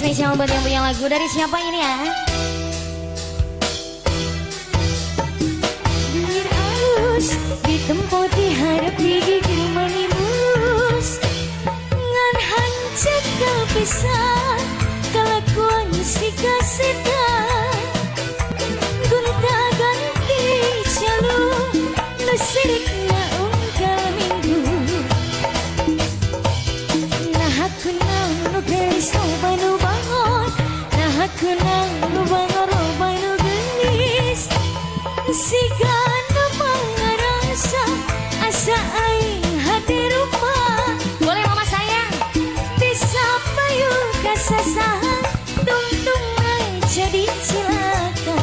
spesial buat yang punya lagu. Dari siapa ini ya? Biar halus ditempo diharap digigil manimus ngan hancur kepisah kelakuan si kasetan gunta ganti jalur nasirik na unggal minggu nah aku nang nu gelis banu bangon nah aku nang nu bangor banu gelis siga nu mangarasa asa aing hati rumah boleh mama sayang bisa payu kasasahan tungtung jadi cilaka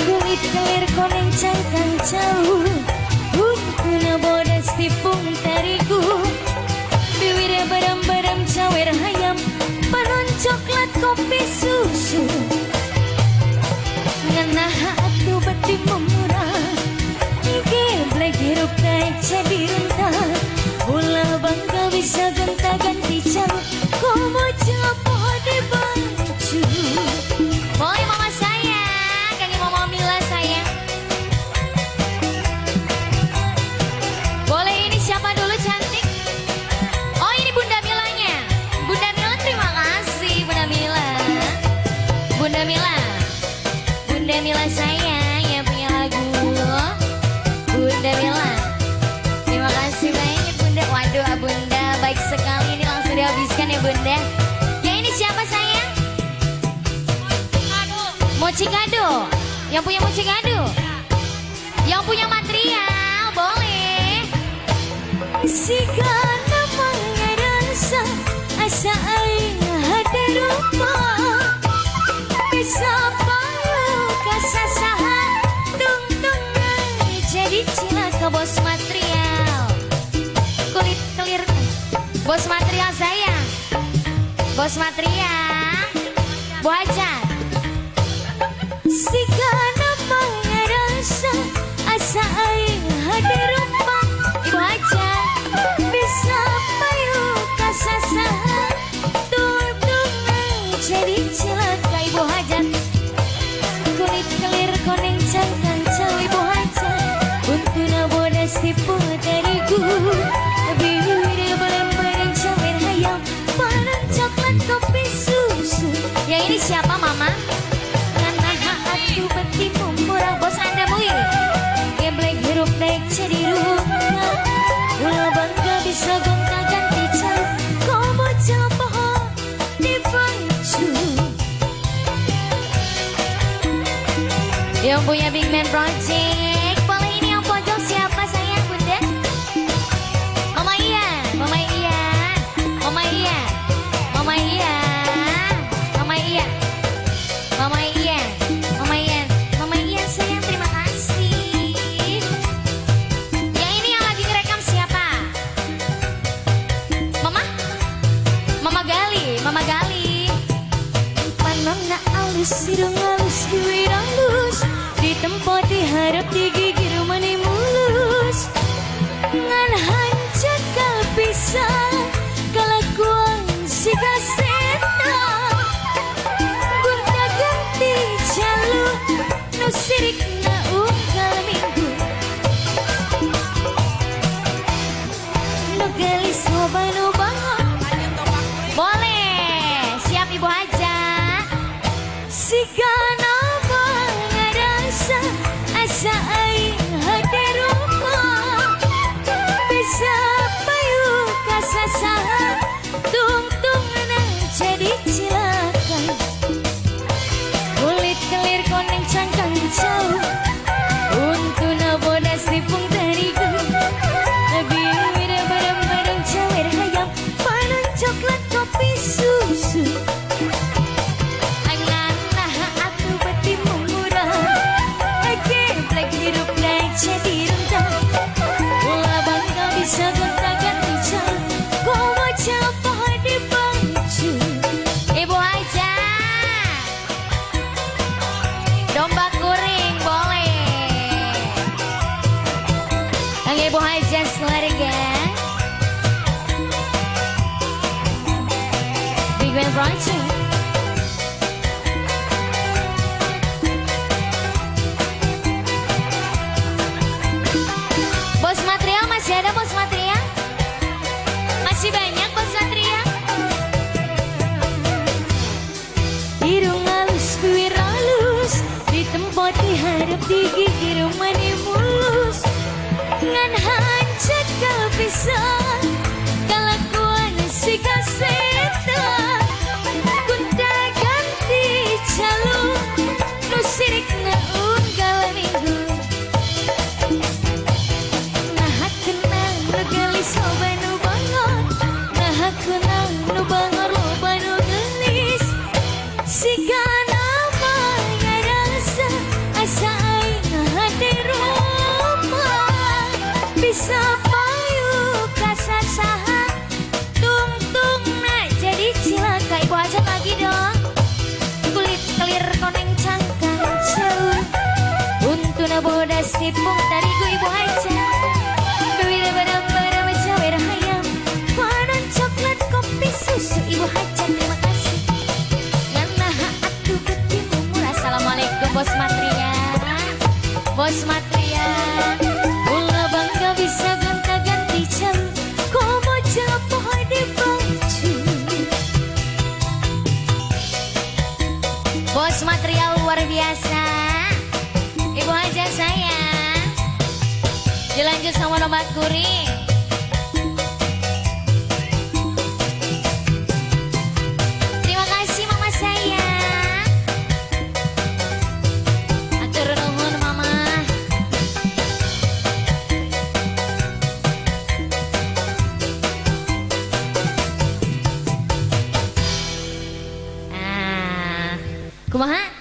kulit kelir koneng cangkang jauh kuna bodas tipung tariku biwira baram-baram cawer hayam panon coklat kopi susu nganaha atu beti memurah geblek hirup naik jadi rentah ulah bangga bisa gonta-ganti calon komo jopo di baju boleh mama sayang kangen mama Mila sayang boleh ini siapa dulu cantik oh ini Bunda Milanya Bunda Mila terima kasih Bunda Mila Bunda Mila Bunda Mila sayang yang punya lagu Bunda Mila terima kasih banyak Bunda waduh Bunda baik sekali ini langsung dihabiskan ya Bunda ya ini siapa sayang Mocikado yang punya Mocikado yang punya material boleh sigana mangarasa asa aing hati rumah bisa payu kasasahan tungtung jadi cilaka bos material kulit kelir bos material sayang bos material Bu Hajar sigana mangarasa asa aing hati rumah Ibu Hajar bisa payu kasasahan tungtung jadi cilaka Ibu Hajar kulit kelir koneng cangkang jauh Ibu Hajar untuna bodas tipu dariku biwira barang-barang cawer hayam panon coklat kopi susu ya ini siapa mama nganaha atu beti murah bos anda mui geblek hirup naik jadi rumah ulah bangga bisa gonta ganti calon komo jopo di baju yang punya Big Man Project boleh ini yang pojok siapa sayang Bunda Mama Iya Mama Iya Mama Iya Mama Iya Mama Iya Mama Iya Mama Iya Mama Iya sayang terima kasih yang ini yang lagi ngerekam siapa Mama Mama Gali Mama Gali panon na alus sirung alus duit alus ditempo diharap digigir mani mulus ngan hancur kalpisah kelakuan si kaseta gunta ganti jalur nusirik na unggal minggu nugelis hobanu bangun boleh siap Ibu Hajar sigana mangarasa asa aing hati rumah bisa payu kasas Project. Bos material masih ada bos material? Masih banyak bos material? Hidung halus, bibir halus, di tempat diharap digigir mani mulus. Ngan hancet kalau bisa, kelakuan si kaseta. Kunta ganti calon, nusirik naun kala minggu. Nah kenal nu gelis loba nu bangor, nah kenal nu bangor loba nu gelis. Siga nama ngarasa asa aing hati rumah, bisa payu kasasaha tungtung na jadi cilaka. Ibu aja lagi dong, kulit kelir koneng cangkang jauh untuna bodas tipung tarigu ibu aja. Bebida badam-badam cawer hayam, panon coklat kopi susu ibu aja. Terima kasih. Assalamualaikum bos Matria. Bos Matria, ulah bangga bisa gonta-ganti jam, komo japo di baju. Bos Matria luar biasa. Ibu aja saya dilanjut sama nomor kuring. Terima kasih mama saya. Kumaha?